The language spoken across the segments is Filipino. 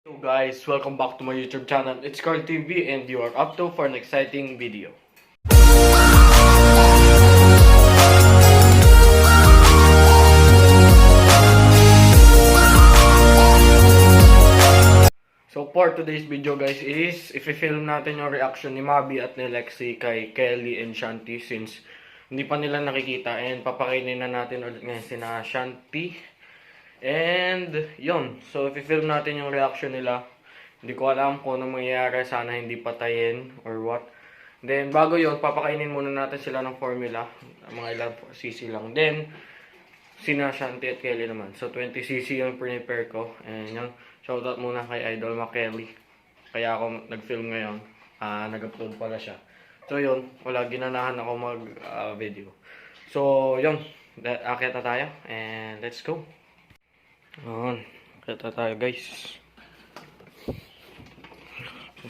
Hello guys, welcome back to my YouTube channel. It's Carl TV and you are up to for an exciting video. So for today's video guys is i-film natin yung reaction ni Mavi at ni Lexi kay Kelly and Shanti since hindi pa nila nakikita, and papakainin na natin ulit ngayon sina Shanti. And yun, so i-film natin yung reaction nila. Hindi ko alam kung ano mangyayari, sana hindi patayin or what. Then bago yun, papakainin muna natin sila ng formula, mga ilang cc lang. Then sina Shanti at Kelly naman, so 20cc yung prepare ko. And yun, shoutout muna kay Idol Kelly, kaya ako nag-film ngayon, nag-upload pala siya. So yun, wala, ginanahan ako mag video. So yun, akit na tayo and let's go. Ayan, kita tayo guys.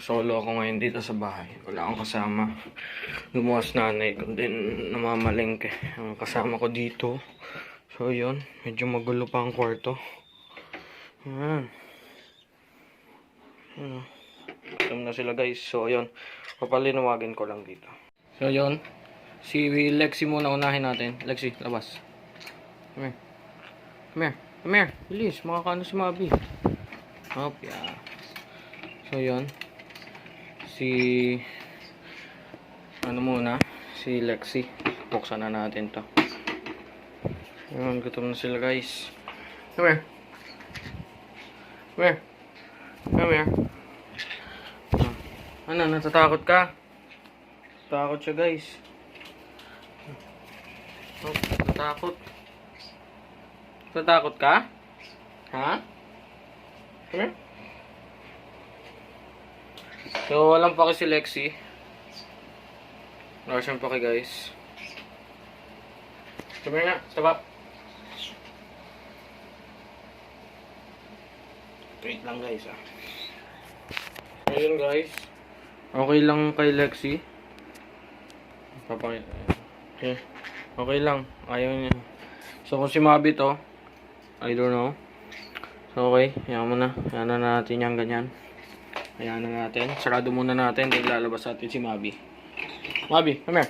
Solo ako ngayon dito sa bahay. Wala akong kasama. Lumuwas nanay ko din, namamalengke ang kasama ko dito. So yun, medyo magulo pa ang kwarto. Ayan. Alam na sila guys. So yun, papalinuwagin ko lang dito. So yun, si Lexi muna unahin natin. Lexi, labas. Come here. Come here. Come here, bilis, makakano si Mavi. Hop, yeah. So yun, si ano muna, si Lexi. Buksan na natin to. Yun, gutom na sila guys. Come here. Come here. Come here. Ano, natatakot ka? Takot siya guys. Oh, natatakot. Natatakot ka? Ha? Come here. So, walang pa si Lexi. Wala siyang paki guys. Come here nga, step up. Wait lang guys Ayun guys. Okay lang kay Lexi. Okay. Okay lang. Ayaw niya. So kung si Mavi to, I don't know. So okay, ayan mo na. Ayan na natin yan ganyan. Ayan na natin. Sarado muna natin. Then lalabas natin si Mavi. Mavi, come here.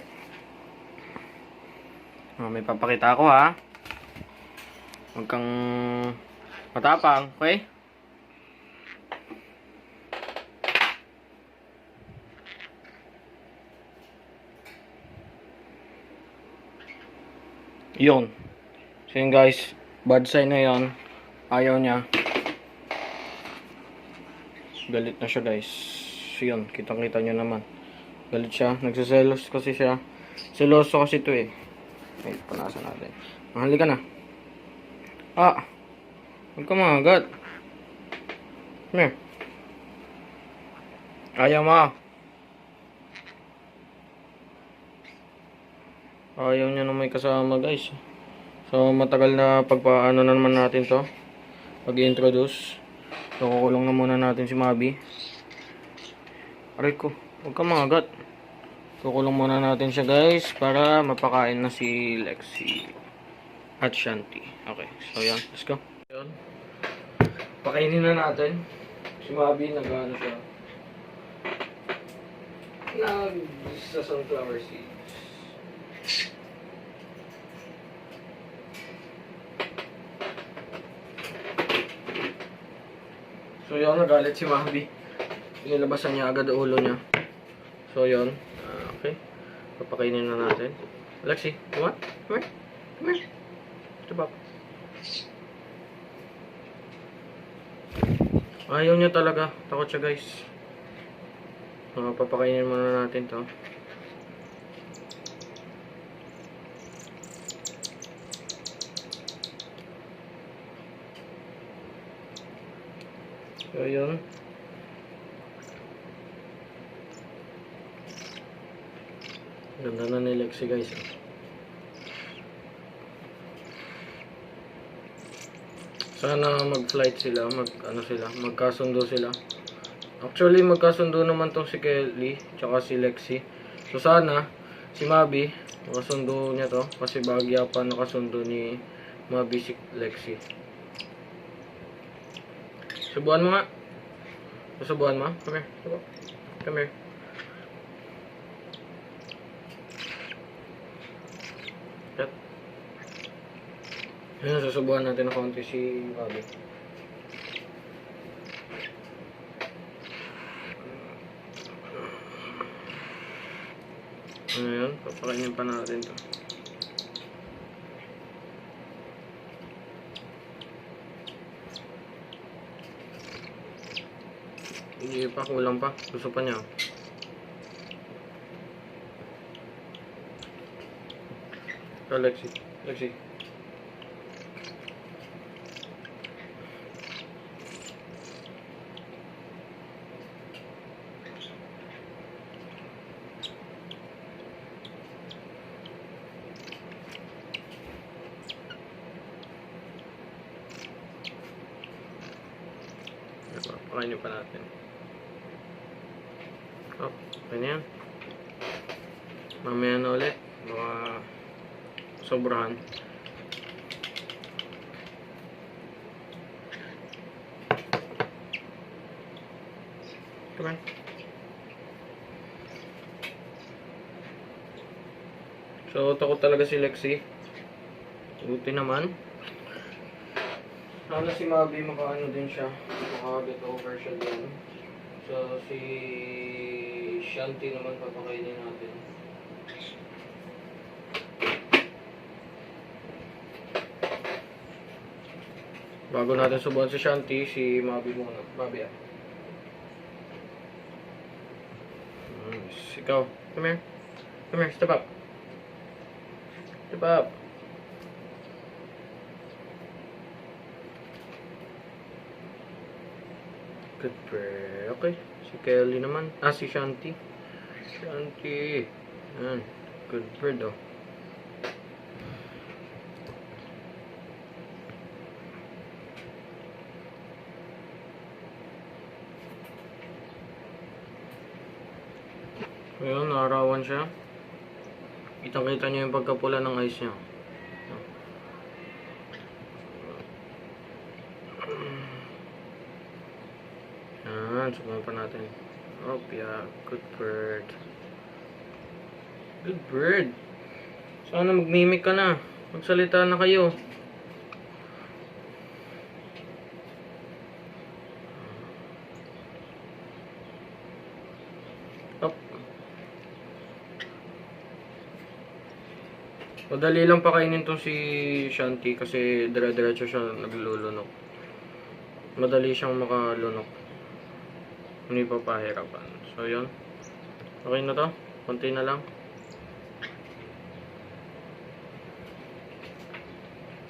May papakita ako ha. Huwag kang matapang, okay? Yun. So yun guys, bad sign na yun. Ayaw niya. Galit na siya guys. So yun, kitang-kita nyo naman. Galit siya, nagsiselos kasi siya. Seloso kasi ito eh. Ay, panasan natin. Halika na. Huwag ka mahagat. Come here. Ayaw mo. Ayaw niya na may kasama guys. So matagal na pagpaano na naman natin to, pag-introduce. So kukulong na muna natin si Mavi. Aray ko, huwag ka mangagat. Kukulong muna natin siya guys para mapakain na si Lexi at Shanti. Okay, so yan, let's go. Yun, pakainin na natin si Mavi. Nag-ano siya, sa sunflower seeds. So yun, nagalit si Mavi. Nilabasan niya agad ang ulo niya. So yun, okay. Papakainin na natin. Lexi, come on. Come here. Come here. Step up. Ayaw niya talaga. Takot siya guys. Papakainin muna natin to. So yun. Ganda na ni Lexi guys. Sana mag-flight sila, magkasundo sila. Actually magkasundo naman tong si Kelly tsaka si Lexi. So sana si Mavi makasundo niya to, kasi bagya pa nakasundo ni Mavi si Lexi. Subukan mo nga. Susubuan mo? Come here. Come here. Cut. Ayan, susubuan natin ng konti si Mavi. Ano yun? Papakainin pa natin to. Hindi pa, kulang pa. Gusto pa niya. Ito, Lexi. Lexi. Pakainin pa natin. Oh, okay na yan. Mamaya na ulit. Baka sobrahan. Come on. So, takot talaga si Lexi. Buti naman. Sana si Mavi makaano din siya. Maka-get over siya din. So, si Shanti naman papakainin natin. Bago natin subuhan si Shanti, si Mavi muna. Mavi ah. Ikaw. Come here. Come here. Step up. Step up. Good bird. Okay. Si Kelly naman. Ah, si Shanti. Shanti. Yan. Good bird, oh. Ayun, naarawan siya. Kitang-kita niyo yung pagkapula ng eyes niya. Yan, subukan pa natin. Oh, yeah. Good bird. Good bird. Sana magmimik ka na. Magsalita na kayo. Up. Madali lang pakainin to si Shanti kasi dire-diretso siya naglulunok. Madali siyang makalunok. Hindi pa pahirapan. So, yun. Okay na to. Konti na lang.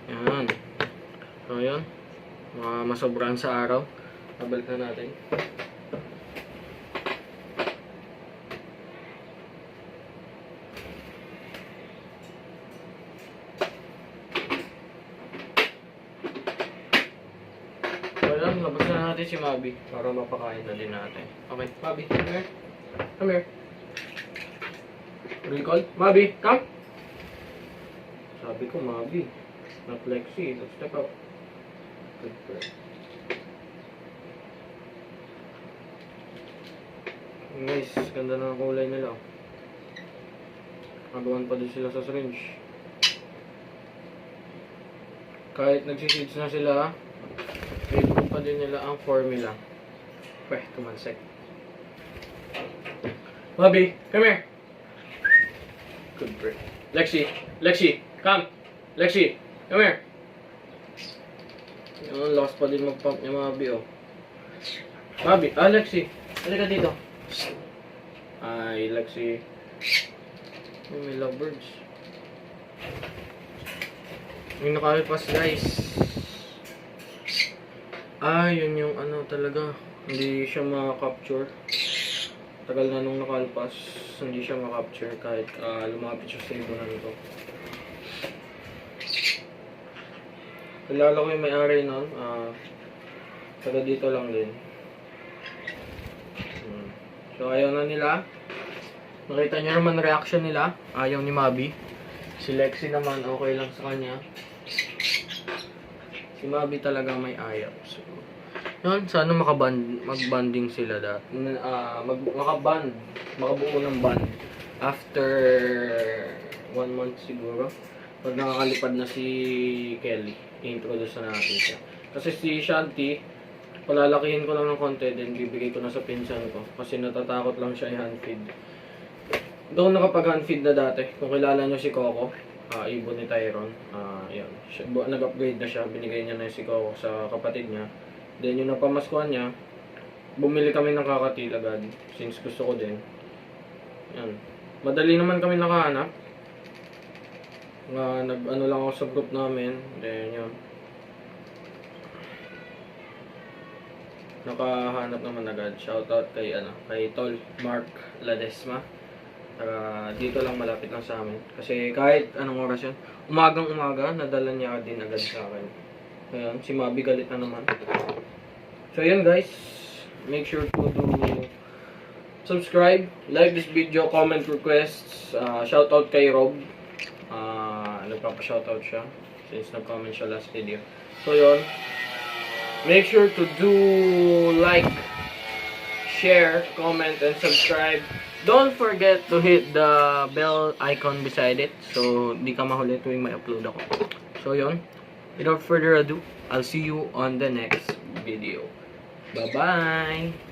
Yan. So, yun. Masobrahan sa araw. Nabalik na natin. Labas na natin si Mavi para mapakain na din natin. Okay, Mavi, come here. Come here. Recall? Mavi, come! Sabi ko, Mavi. Not Lexi. Let's step up. Good girl. Guys, ganda na ang kulay nila. Nagawan pa din sila sa syringe. Kahit nagsisits na sila, i-prove pa din nila ang formula. Pweh, tumansek. Mavi, come here. Good bird. Lexi, Lexi, come. Lexi, come here. Yung lakas pa din mag-pump niya, Mavi, oh. Mavi, Lexi, halika dito. Ay, Lexi. Oh, may lovebirds. May nakalpas, guys. Yun yung ano talaga. Hindi siya ma-capture. Tagal na nung nakalpas. Hindi siya ma-capture kahit lumapit siya sa ibunan ko. Kilala ko yung may-ari nun. Taga dito lang din. So ayaw na nila. Nakita niyo naman reaction nila. Ayaw ni Mavi. Si Lexi naman okay lang sa kanya. Si Mavi talaga may ayaw. So, Yun, sana mag-banding sila makabuo ng band after 1 month siguro. Pag nakakalipad na si Kelly, i-introduce na natin siya. Kasi si Shanti, palalakihin ko lang ng konti, then bibigay ko na sa pinsan ko. Kasi natatakot lang siya i-handfeed. Doon nakapag-handfeed na dati. Kung kilala nyo si Coco, ibon ni Tyron. Yun. Nag-upgrade na siya, binigay niya na si Coco sa kapatid niya. Then yung napamaskuhan niya, bumili kami ng kakatil agad. Since gusto ko din. Yan. Madali naman kami nakahanap. Nag-ano lang ako sa group namin. Then yun. Nakahanap naman agad. Shoutout kay Tol Mark Ladesma. Dito lang, malapit lang sa amin. Kasi kahit anong oras yun, umagang-umaga, nadala niya din agad sa akin. Ayan, si Mavi galit na naman. So yun guys, make sure to subscribe, like this video, comment requests, shoutout kay Rob. Nagpapa-shoutout siya since nag-comment siya last video. So yun, make sure to do like, share, comment, and subscribe. Don't forget to hit the bell icon beside it so di ka mahuli tuwing may upload ako. So yun, without further ado, I'll see you on the next video. Bye-bye!